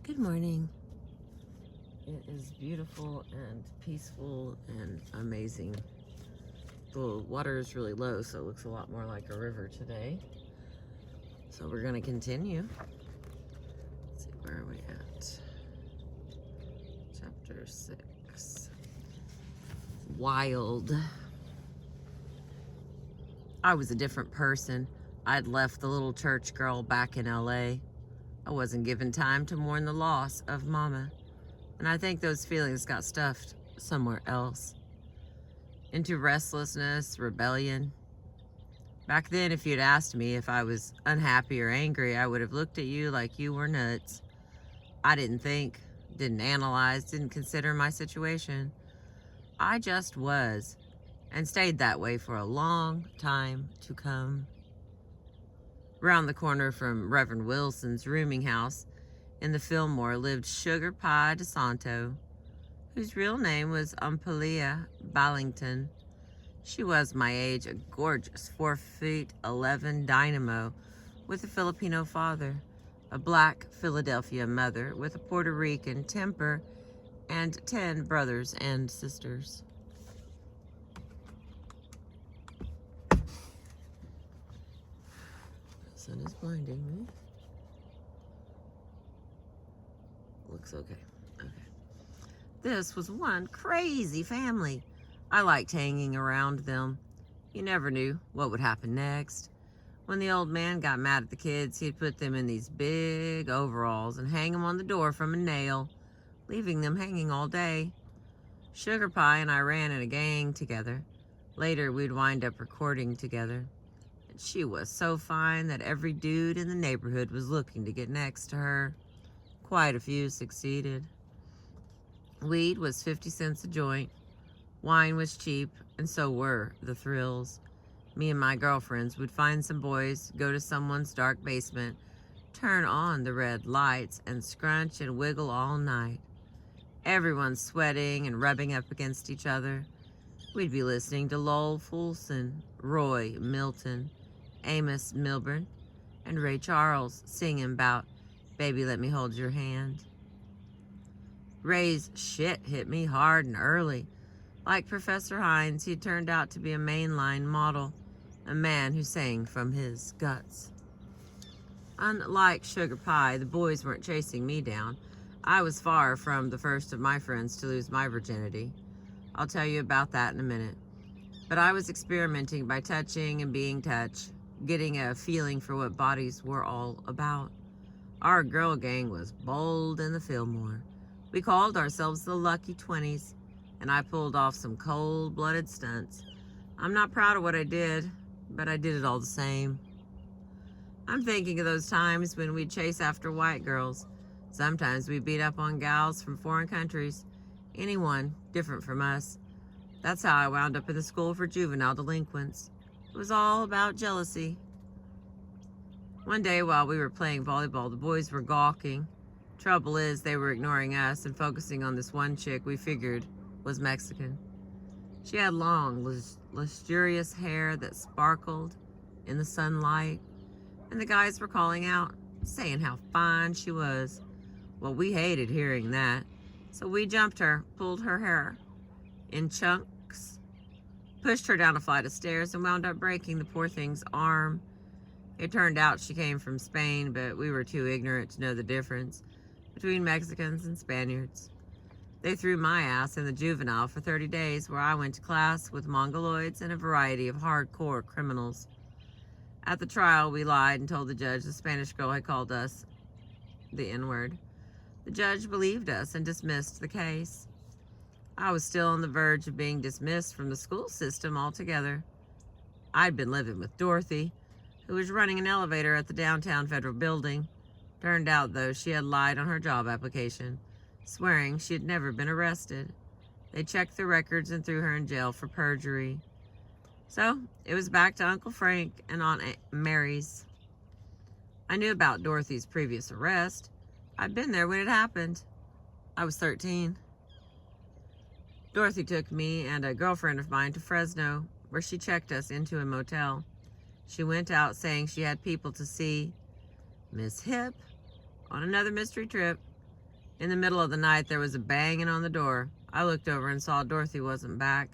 Good morning. It is beautiful and peaceful and amazing. The water is really low, so it looks a lot more like a river today. So we're going to continue. Let's see, where are we at? Chapter 6. Wild. I was a different person. I'd left the little church girl back in LA. I wasn't given time to mourn the loss of Mama, and I think those feelings got stuffed somewhere else. Into restlessness, rebellion. Back then, if you'd asked me if I was unhappy or angry, I would have looked at you like you were nuts. I didn't think, didn't analyze, didn't consider my situation. I just was, and stayed that way for a long time to come. Round the corner from Reverend Wilson's rooming house in the Fillmore lived Sugar Pie DeSanto, whose real name was Umpelia Ballington. She was my age, a gorgeous 4'11" dynamo with a Filipino father, a black Philadelphia mother with a Puerto Rican temper, and 10 brothers and sisters. The sun is blinding me. Looks okay. Okay. This was one crazy family. I liked hanging around them. You never knew what would happen next. When the old man got mad at the kids, he'd put them in these big overalls and hang them on the door from a nail, leaving them hanging all day. Sugar Pie and I ran in a gang together. Later, we'd wind up recording together. And she was so fine that every dude in the neighborhood was looking to get next to her. Quite a few succeeded. Weed was 50 cents a joint. Wine was cheap, and so were the thrills. Me and my girlfriends would find some boys, go to someone's dark basement, turn on the red lights, and scrunch and wiggle all night. Everyone sweating and rubbing up against each other. We'd be listening to Lowell Fulson, Roy Milton, Amos Milburn, and Ray Charles singing about "Baby, Let Me Hold Your Hand." Ray's shit hit me hard and early. Like Professor Hines, he turned out to be a mainline model, a man who sang from his guts. Unlike Sugar Pie, the boys weren't chasing me down. I was far from the first of my friends to lose my virginity. I'll tell you about that in a minute. But I was experimenting by touching and being touched, getting a feeling for what bodies were all about. Our girl gang was bold in the Fillmore. We called ourselves the Lucky 20s, and I pulled off some cold-blooded stunts. I'm not proud of what I did, but I did it all the same. I'm thinking of those times when we'd chase after white girls. Sometimes we beat up on gals from foreign countries, anyone different from us. That's how I wound up in the school for juvenile delinquents. It was all about jealousy. One day while we were playing volleyball, the boys were gawking. Trouble is, they were ignoring us and focusing on this one chick we figured was Mexican. She had long, lustrous hair that sparkled in the sunlight, and the guys were calling out, saying how fine she was. Well, we hated hearing that, so we jumped her, pulled her hair in chunks, pushed her down a flight of stairs, and wound up breaking the poor thing's arm. It turned out she came from Spain, but we were too ignorant to know the difference between Mexicans and Spaniards. They threw my ass in the juvenile for 30 days, where I went to class with mongoloids and a variety of hardcore criminals. At the trial, we lied and told the judge the Spanish girl had called us the N-word. The judge believed us and dismissed the case. I was still on the verge of being dismissed from the school system altogether. I'd been living with Dorothy, who was running an elevator at the downtown federal building. Turned out, though, she had lied on her job application, swearing she had never been arrested. They checked the records and threw her in jail for perjury. So, it was back to Uncle Frank and Aunt Mary's. I knew about Dorothy's previous arrest. I'd been there when it happened. I was 13. Dorothy took me and a girlfriend of mine to Fresno, where she checked us into a motel. She went out saying she had people to see. Miss Hip on another mystery trip. In the middle of the night, there was a banging on the door. I looked over and saw Dorothy wasn't back.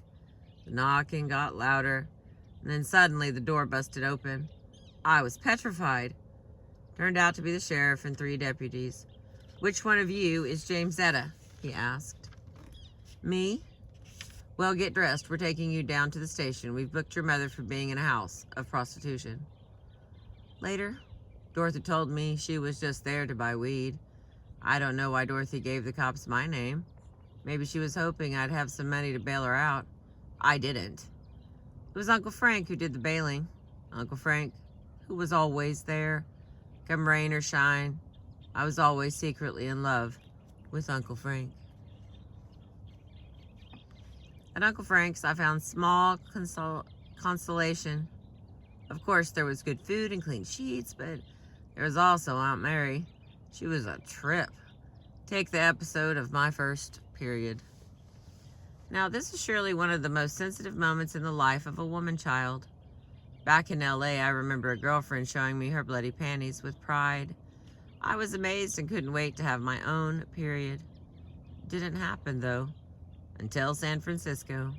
The knocking got louder, and then suddenly the door busted open. I was petrified. Turned out to be the sheriff and 3 deputies. "Which one of you is James Etta?" he asked. "Me?" "Well, get dressed. We're taking you down to the station. We've booked your mother for being in a house of prostitution." Later, Dorothy told me she was just there to buy weed. I don't know why Dorothy gave the cops my name. Maybe she was hoping I'd have some money to bail her out. I didn't. It was Uncle Frank who did the bailing. Uncle Frank, who was always there. Come rain or shine, I was always secretly in love with Uncle Frank. At Uncle Frank's, I found small consolation. Of course, there was good food and clean sheets, but there was also Aunt Mary. She was a trip. Take the episode of my first period. Now, this is surely one of the most sensitive moments in the life of a woman child. Back in LA, I remember a girlfriend showing me her bloody panties with pride. I was amazed and couldn't wait to have my own period. Didn't happen, though, until San Francisco.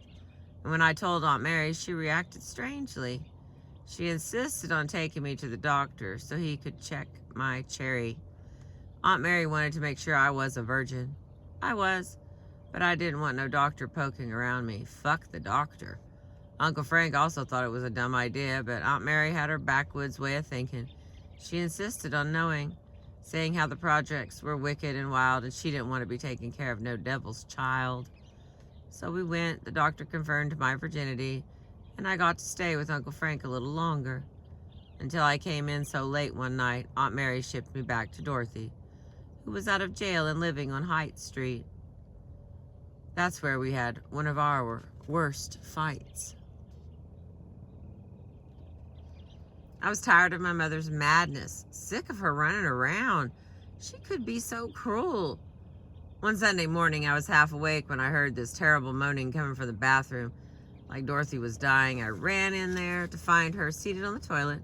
And when I told Aunt Mary, she reacted strangely. She insisted on taking me to the doctor so he could check my cherry. Aunt Mary wanted to make sure I was a virgin. I was, but I didn't want no doctor poking around me. Fuck the doctor. Uncle Frank also thought it was a dumb idea, but Aunt Mary had her backwoods way of thinking. She insisted on knowing, saying how the projects were wicked and wild and she didn't want to be taking care of no devil's child. So we went, the doctor confirmed my virginity, and I got to stay with Uncle Frank a little longer. Until I came in so late one night, Aunt Mary shipped me back to Dorothy, who was out of jail and living on Height Street. That's where we had one of our worst fights. I was tired of my mother's madness, sick of her running around. She could be so cruel. One Sunday morning, I was half awake when I heard this terrible moaning coming from the bathroom. Like Dorothy was dying, I ran in there to find her seated on the toilet,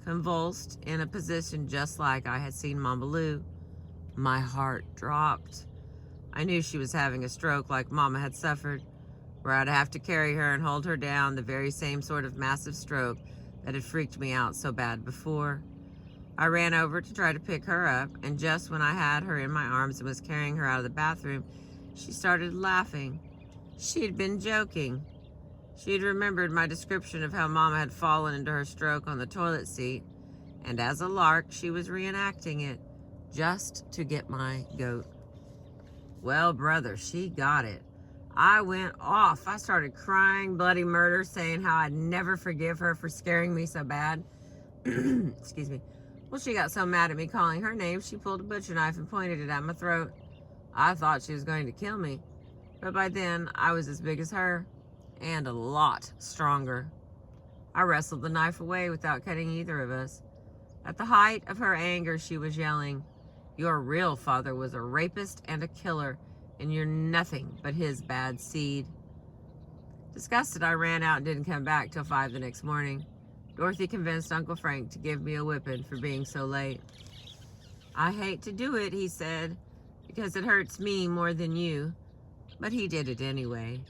convulsed in a position just like I had seen Mama Lou. My heart dropped. I knew she was having a stroke like Mama had suffered, where I'd have to carry her and hold her down, the very same sort of massive stroke that had freaked me out so bad before. I ran over to try to pick her up, and just when I had her in my arms and was carrying her out of the bathroom, she started laughing. She'd been joking. She'd remembered my description of how Mama had fallen into her stroke on the toilet seat, and as a lark, she was reenacting it, just to get my goat. Well, brother, she got it. I went off. I started crying bloody murder, saying how I'd never forgive her for scaring me so bad. Excuse me. Well, she got so mad at me calling her name, she pulled a butcher knife and pointed it at my throat. I thought she was going to kill me, but by then I was as big as her and a lot stronger. I wrestled the knife away without cutting either of us. At the height of her anger, she was yelling, "Your real father was a rapist and a killer, and you're nothing but his bad seed." Disgusted, I ran out and didn't come back till 5 the next morning. Dorothy convinced Uncle Frank to give me a whipping for being so late. "I hate to do it," he said, "because it hurts me more than you." But he did it anyway.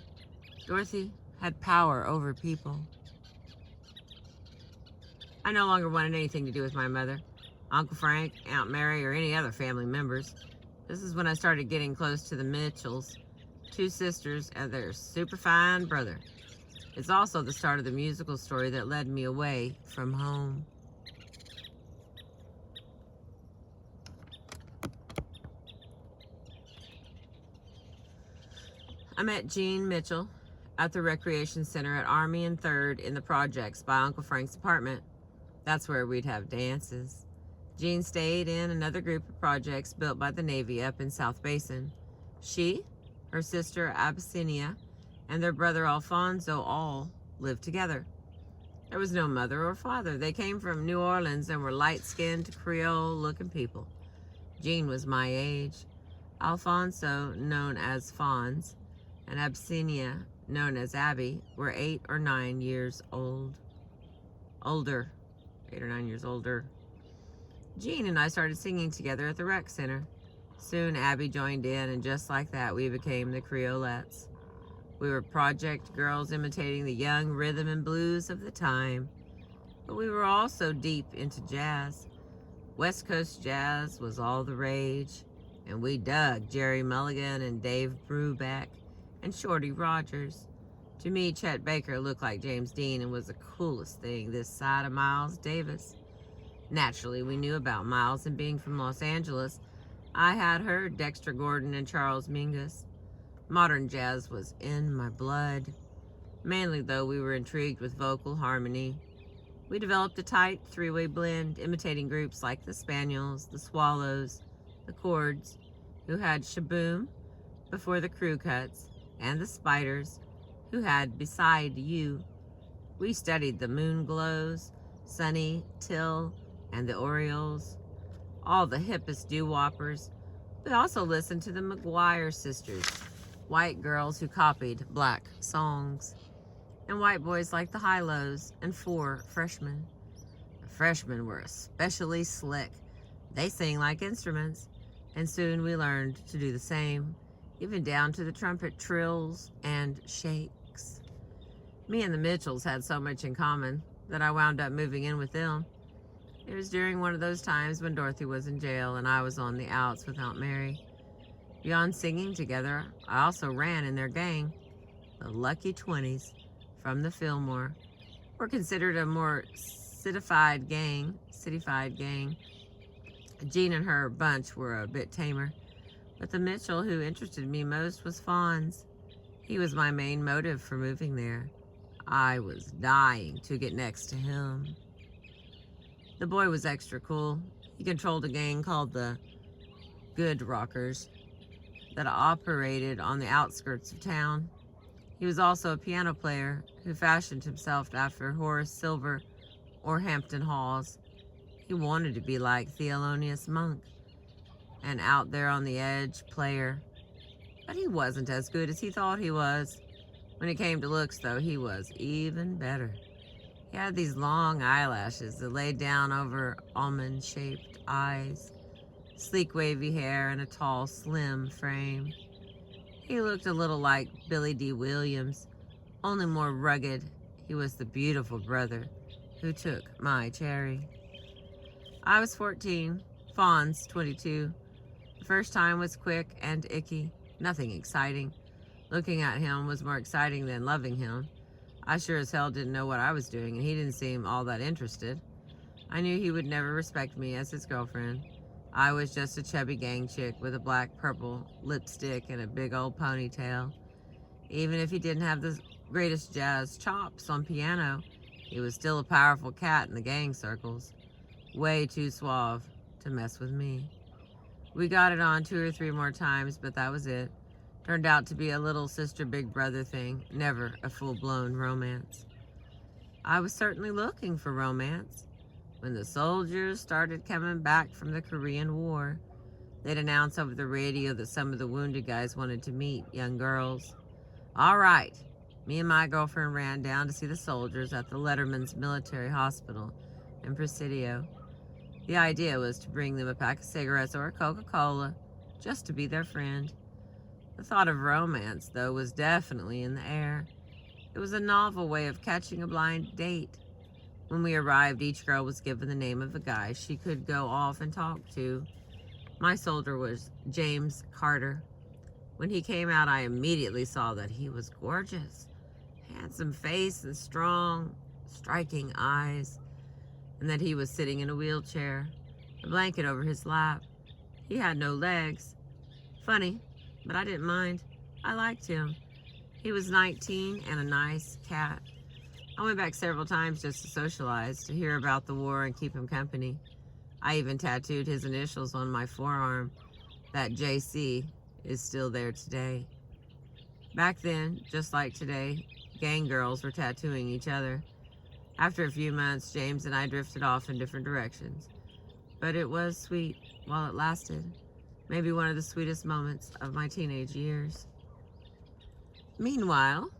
Dorothy had power over people. I no longer wanted anything to do with my mother, Uncle Frank, Aunt Mary, or any other family members. This is when I started getting close to the Mitchells, 2 sisters and their super fine brother. It's also the start of the musical story that led me away from home. I met Jean Mitchell at the recreation center at Army and 3rd in the projects by Uncle Frank's apartment. That's where we'd have dances. Jean stayed in another group of projects built by the Navy up in South Basin. She, her sister Abyssinia, and their brother Alfonso all lived together. There was no mother or father. They came from New Orleans and were light-skinned, Creole-looking people. Jean was my age. Alfonso, known as Fonz, and Abyssinia, known as Abby, were 8 or 9 years old. Older. 8 or 9 years older. Jean and I started singing together at the rec center. Soon Abby joined in, and just like that, we became the Creolettes. We were project girls imitating the young rhythm and blues of the time. But we were also deep into jazz. West Coast jazz was all the rage, and we dug Jerry Mulligan and Dave Brubeck and Shorty Rogers. To me, Chet Baker looked like James Dean and was the coolest thing this side of Miles Davis. Naturally, we knew about Miles, and being from Los Angeles, I had heard Dexter Gordon and Charles Mingus. Modern jazz was in my blood. Mainly, though, we were intrigued with vocal harmony. We developed a tight three-way blend, imitating groups like the Spaniels, the Swallows, the Chords, who had Shaboom before the crew cuts, and the Spiders, who had Beside You. We studied the Moonglows, Sonny, Till, and the Orioles, all the hippest doo-woppers. We also listened to the McGuire sisters, white girls who copied black songs, and white boys like the Hi-Lows and 4 freshmen. The freshmen were especially slick. They sang like instruments, and soon we learned to do the same, even down to the trumpet trills and shakes. Me and the Mitchells had so much in common that I wound up moving in with them. It was during one of those times when Dorothy was in jail and I was on the outs with Aunt Mary. Beyond singing together, I also ran in their gang, the Lucky 20s from the Fillmore. We're considered a more cityfied gang. Jean and her bunch were a bit tamer, but the Mitchell who interested me most was Fonz. He was my main motive for moving there. I was dying to get next to him. The boy was extra cool. He controlled a gang called the Good Rockers that operated on the outskirts of town. He was also a piano player who fashioned himself after Horace Silver or Hampton Hawes. He wanted to be like Thelonious Monk, an out there on the edge player, but he wasn't as good as he thought he was. When it came to looks, though, he was even better. He had these long eyelashes that laid down over almond-shaped eyes, sleek wavy hair, and a tall, slim frame. He looked a little like Billy D. Williams, only more rugged. He was the beautiful brother who took my cherry. I was 14, Fawn's 22. The first time was quick and icky, nothing exciting. Looking at him was more exciting than loving him. I sure as hell didn't know what I was doing, and he didn't seem all that interested. I knew he would never respect me as his girlfriend. I was just a chubby gang chick with a black-purple lipstick and a big old ponytail. Even if he didn't have the greatest jazz chops on piano, he was still a powerful cat in the gang circles. Way too suave to mess with me. We got it on 2 or 3 more times, but that was it. Turned out to be a little sister big brother thing, never a full-blown romance. I was certainly looking for romance. When the soldiers started coming back from the Korean War, they'd announce over the radio that some of the wounded guys wanted to meet young girls. All right, me and my girlfriend ran down to see the soldiers at the Letterman's Military Hospital in Presidio. The idea was to bring them a pack of cigarettes or a Coca-Cola, just to be their friend. The thought of romance, though, was definitely in the air. It was a novel way of catching a blind date. When we arrived, each girl was given the name of a guy she could go off and talk to. My soldier was James Carter. When he came out, I immediately saw that he was gorgeous. Handsome face and strong, striking eyes, and that he was sitting in a wheelchair, a blanket over his lap. He had no legs. Funny, but I didn't mind. I liked him. He was 19 and a nice cat. I went back several times just to socialize, to hear about the war and keep him company. I even tattooed his initials on my forearm. That JC is still there today. Back then, just like today, gang girls were tattooing each other. After a few months, James and I drifted off in different directions. But it was sweet while it lasted. Maybe one of the sweetest moments of my teenage years. Meanwhile,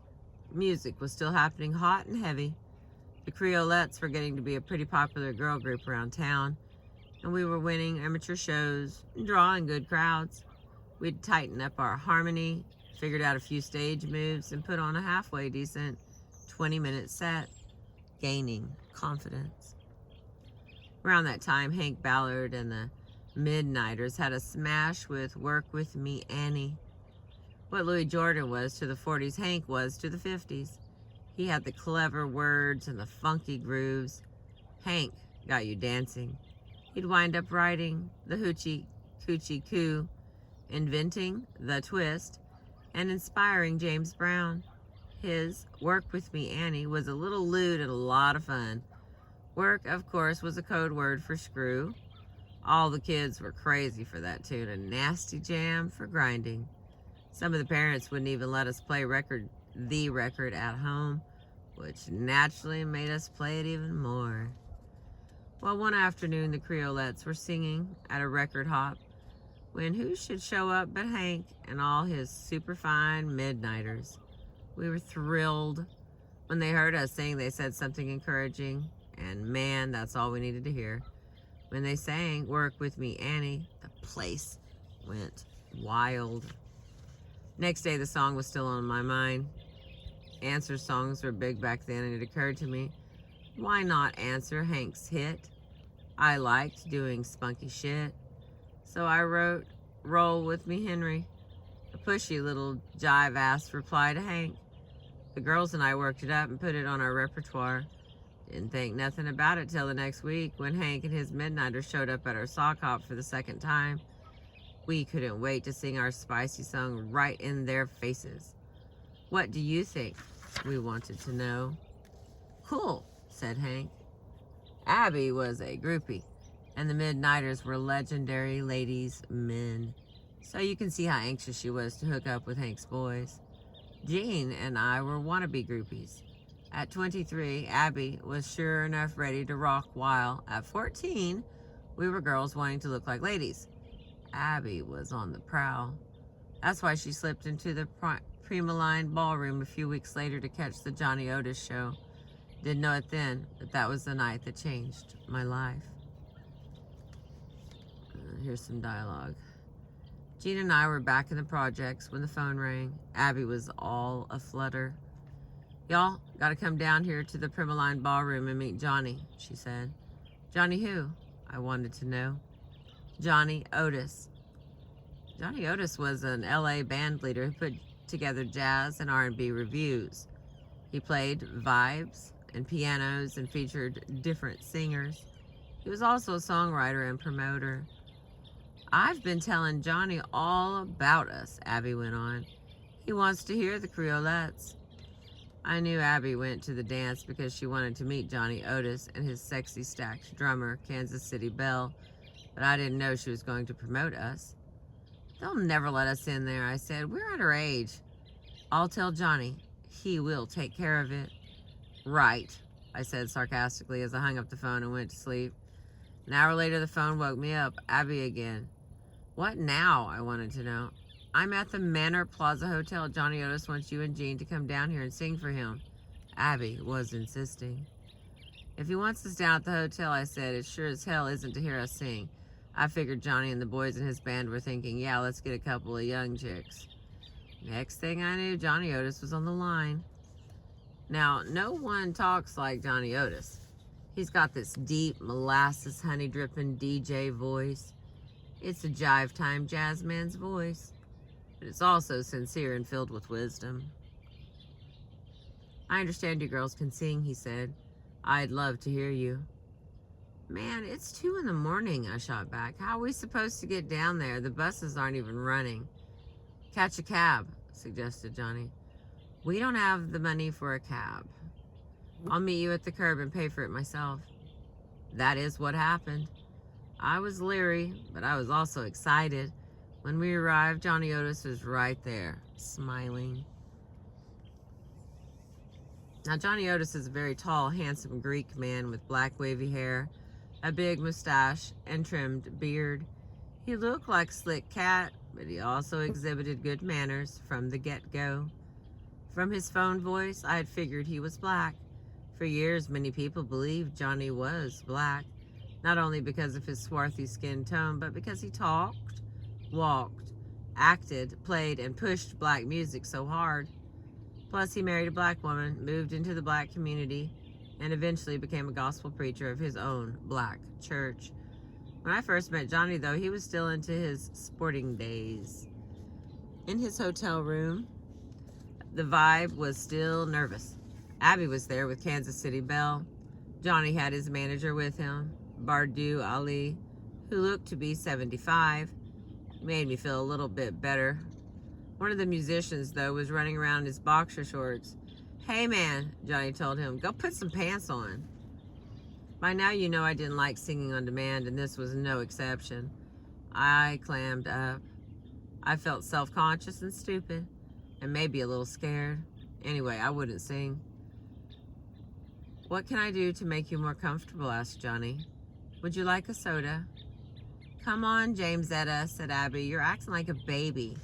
music was still happening hot and heavy. The Creolettes were getting to be a pretty popular girl group around town. and we were winning amateur shows and drawing good crowds. We'd tighten up our harmony, figured out a few stage moves, and put on a halfway decent 20-minute set, gaining confidence. Around that time, Hank Ballard and the Midnighters had a smash with Work With Me, Annie. What Louis Jordan was to the 40s, Hank was to the 50s. He had the clever words and the funky grooves. Hank got you dancing. He'd wind up writing the hoochie coochie coo, inventing the twist, and inspiring James Brown. His Work With Me, Annie was a little lewd and a lot of fun. Work, of course, was a code word for screw. All the kids were crazy for that tune, a nasty jam for grinding. Some of the parents wouldn't even let us play the record at home, which naturally made us play it even more. Well, one afternoon the Creolettes were singing at a record hop when who should show up but Hank and all his superfine Midnighters. We were thrilled. When they heard us sing, they said something encouraging, and man, that's all we needed to hear. When they sang Work With Me, Annie, the place went wild. Next day, the song was still on my mind. Answer songs were big back then, and it occurred to me, why not answer Hank's hit? I liked doing spunky shit. So I wrote Roll With Me, Henry, a pushy little jive-ass reply to Hank. The girls and I worked it up and put it on our repertoire. Didn't think nothing about it till the next week when Hank and his Midnighters showed up at our sock hop for the second time. We couldn't wait to sing our spicy song right in their faces. What do you think? We wanted to know. Cool, said Hank. Abby was a groupie, and the Midnighters were legendary ladies' men. So you can see how anxious she was to hook up with Hank's boys. Jean and I were wannabe groupies. At 23, Abby was sure enough ready to rock, while at 14, we were girls wanting to look like ladies. Abby was on the prowl. That's why she slipped into the Prima Line ballroom a few weeks later to catch the Johnny Otis show. Didn't know it then, but that was the night that changed my life. Here's some dialogue. Jean and I were back in the projects when the phone rang. Abby was all aflutter. Y'all gotta come down here to the Prima Line ballroom and meet Johnny, she said. Johnny who? I wanted to know. Johnny Otis. Johnny Otis was an LA band leader who put together jazz and R&B reviews. He played vibes and pianos and featured different singers. He was also a songwriter and promoter. I've been telling Johnny all about us, Abby went on. He wants to hear the Creolettes. I knew Abby went to the dance because she wanted to meet Johnny Otis and his sexy stacked drummer, Kansas City Belle, but I didn't know she was going to promote us. They'll never let us in there, I said. We're underage. I'll tell Johnny. He will take care of it. Right, I said sarcastically as I hung up the phone and went to sleep. An hour later, the phone woke me up. Abby again. What now? I wanted to know. I'm at the Manor Plaza Hotel. Johnny Otis wants you and Jean to come down here and sing for him. Abby was insisting. If he wants us down at the hotel, I said, it sure as hell isn't to hear us sing. I figured Johnny and the boys in his band were thinking, yeah, let's get a couple of young chicks. Next thing I knew, Johnny Otis was on the line. Now, no one talks like Johnny Otis. He's got this deep, molasses, honey-dripping DJ voice. It's a jive-time jazz man's voice, but it's also sincere and filled with wisdom. I understand you girls can sing, he said. I'd love to hear you. Man, it's 2 in the morning, I shot back. How are we supposed to get down there? The buses aren't even running. Catch a cab, suggested Johnny. We don't have the money for a cab. I'll meet you at the curb and pay for it myself. That is what happened. I was leery, but I was also excited. When we arrived, Johnny Otis was right there, smiling. Now, Johnny Otis is a very tall, handsome Greek man with black wavy hair, a big mustache, and trimmed beard. He looked like a slick cat, but he also exhibited good manners from the get-go. From his phone voice, I had figured he was black. For years, many people believed Johnny was black, not only because of his swarthy skin tone, but because he talked, walked, acted, played, and pushed black music so hard. Plus, he married a black woman, moved into the black community, and eventually became a gospel preacher of his own black church. When I first met Johnny, though, he was still into his sporting days. In his hotel room, the vibe was still nervous. Abby was there with Kansas City Belle. Johnny had his manager with him, Bardu Ali, who looked to be 75. Made me feel a little bit better. One of the musicians, though, was running around in his boxer shorts. "Hey, man," Johnny told him, "go put some pants on." By now, you know I didn't like singing on demand, and this was no exception. I clammed up. I felt self-conscious and stupid, and maybe a little scared. Anyway, I wouldn't sing. "What can I do to make you more comfortable?" asked Johnny. "Would you like a soda?" "Come on, James Etta," said Abby. "You're acting like a baby."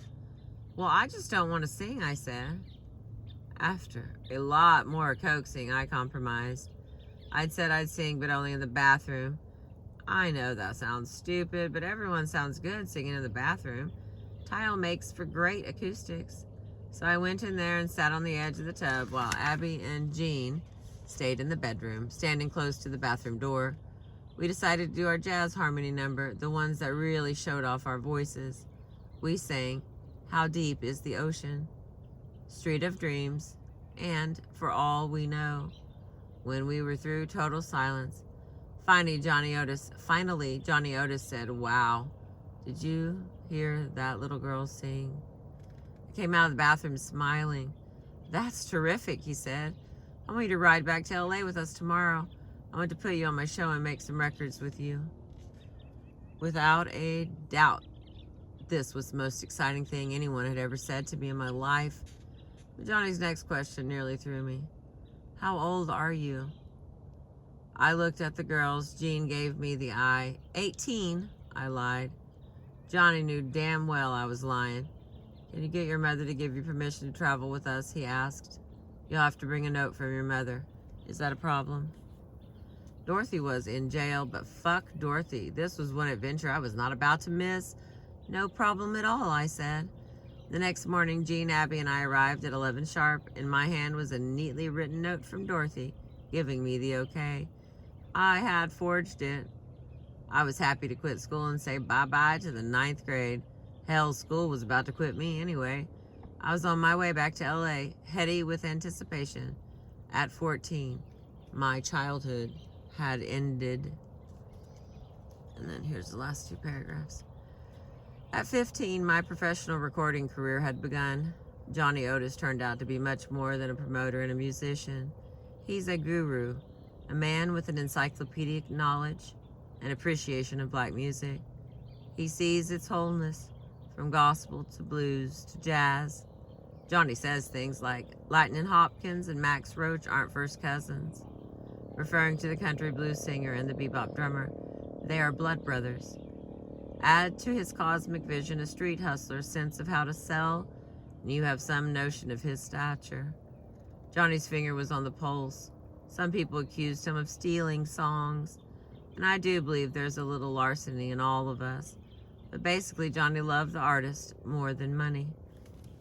"Well, I just don't want to sing," I said. After a lot more coaxing, I compromised. I'd said I'd sing, but only in the bathroom. I know that sounds stupid, but everyone sounds good singing in the bathroom. Tile makes for great acoustics. So I went in there and sat on the edge of the tub while Abby and Jean stayed in the bedroom, standing close to the bathroom door. We decided to do our jazz harmony number, the ones that really showed off our voices. We sang "How Deep is the Ocean," "Street of Dreams," and "For All We Know." When we were through, total silence. Finally, Johnny Otis said, "Wow, did you hear that little girl sing?" I came out of the bathroom smiling. "That's terrific," he said. "I want you to ride back to LA with us tomorrow. I want to put you on my show and make some records with you." Without a doubt, this was the most exciting thing anyone had ever said to me in my life. But Johnny's next question nearly threw me. "How old are you?" I looked at the girls. Jean gave me the eye. 18, I lied. Johnny knew damn well I was lying. "Can you get your mother to give you permission to travel with us?" he asked. "You'll have to bring a note from your mother. Is that a problem?" Dorothy was in jail, but fuck Dorothy. This was one adventure I was not about to miss. "No problem at all," I said. The next morning, Jean, Abby, and I arrived at 11 sharp. In my hand was a neatly written note from Dorothy, giving me the okay. I had forged it. I was happy to quit school and say bye-bye to the 9th grade. Hell, school was about to quit me anyway. I was on my way back to LA, heady with anticipation. At 14, my childhood had ended. And then here's the last two paragraphs. At 15, my professional recording career had begun. Johnny Otis turned out to be much more than a promoter and a musician. He's a guru, a man with an encyclopedic knowledge and appreciation of black music. He sees its wholeness, from gospel to blues to jazz. Johnny says things like Lightnin' Hopkins and Max Roach aren't first cousins, referring to the country blues singer and the bebop drummer. They are blood brothers. Add to his cosmic vision a street hustler's sense of how to sell, and you have some notion of his stature. Johnny's finger was on the pulse. Some people accused him of stealing songs, and I do believe there's a little larceny in all of us. But basically, Johnny loved the artist more than money.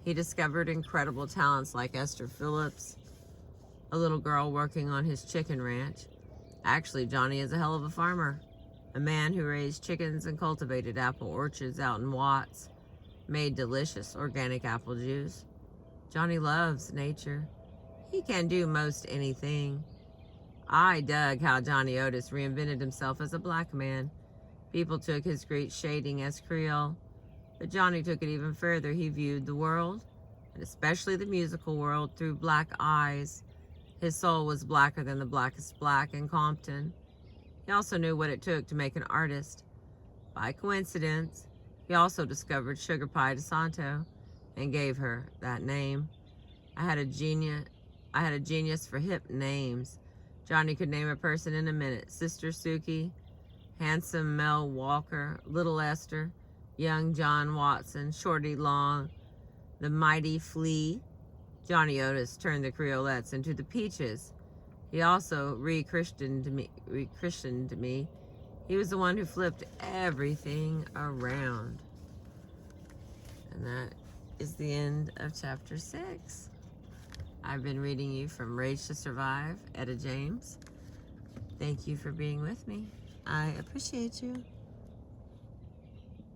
He discovered incredible talents like Esther Phillips, a little girl working on his chicken ranch. Actually, Johnny is a hell of a farmer, a man who raised chickens and cultivated apple orchards out in Watts, made delicious organic apple juice. Johnny loves nature. He can do most anything. I dug how Johnny Otis reinvented himself as a black man. People took his great shading as Creole, but Johnny took it even further. He viewed the world, and especially the musical world, through black eyes. His soul was blacker than the blackest black in Compton. He also knew what it took to make an artist. By coincidence, he also discovered Sugar Pie DeSanto and gave her that name. I had a genius for hip names. Johnny could name a person in a minute. Sister Suki, Handsome Mel Walker, Little Esther, Young John Watson, Shorty Long, the Mighty Flea. Johnny Otis turned the Creolettes into the Peaches. He also re-christened me. He was the one who flipped everything around. And that is the end of chapter 6. I've been reading you from Rage to Survive, Etta James. Thank you for being with me. I appreciate you.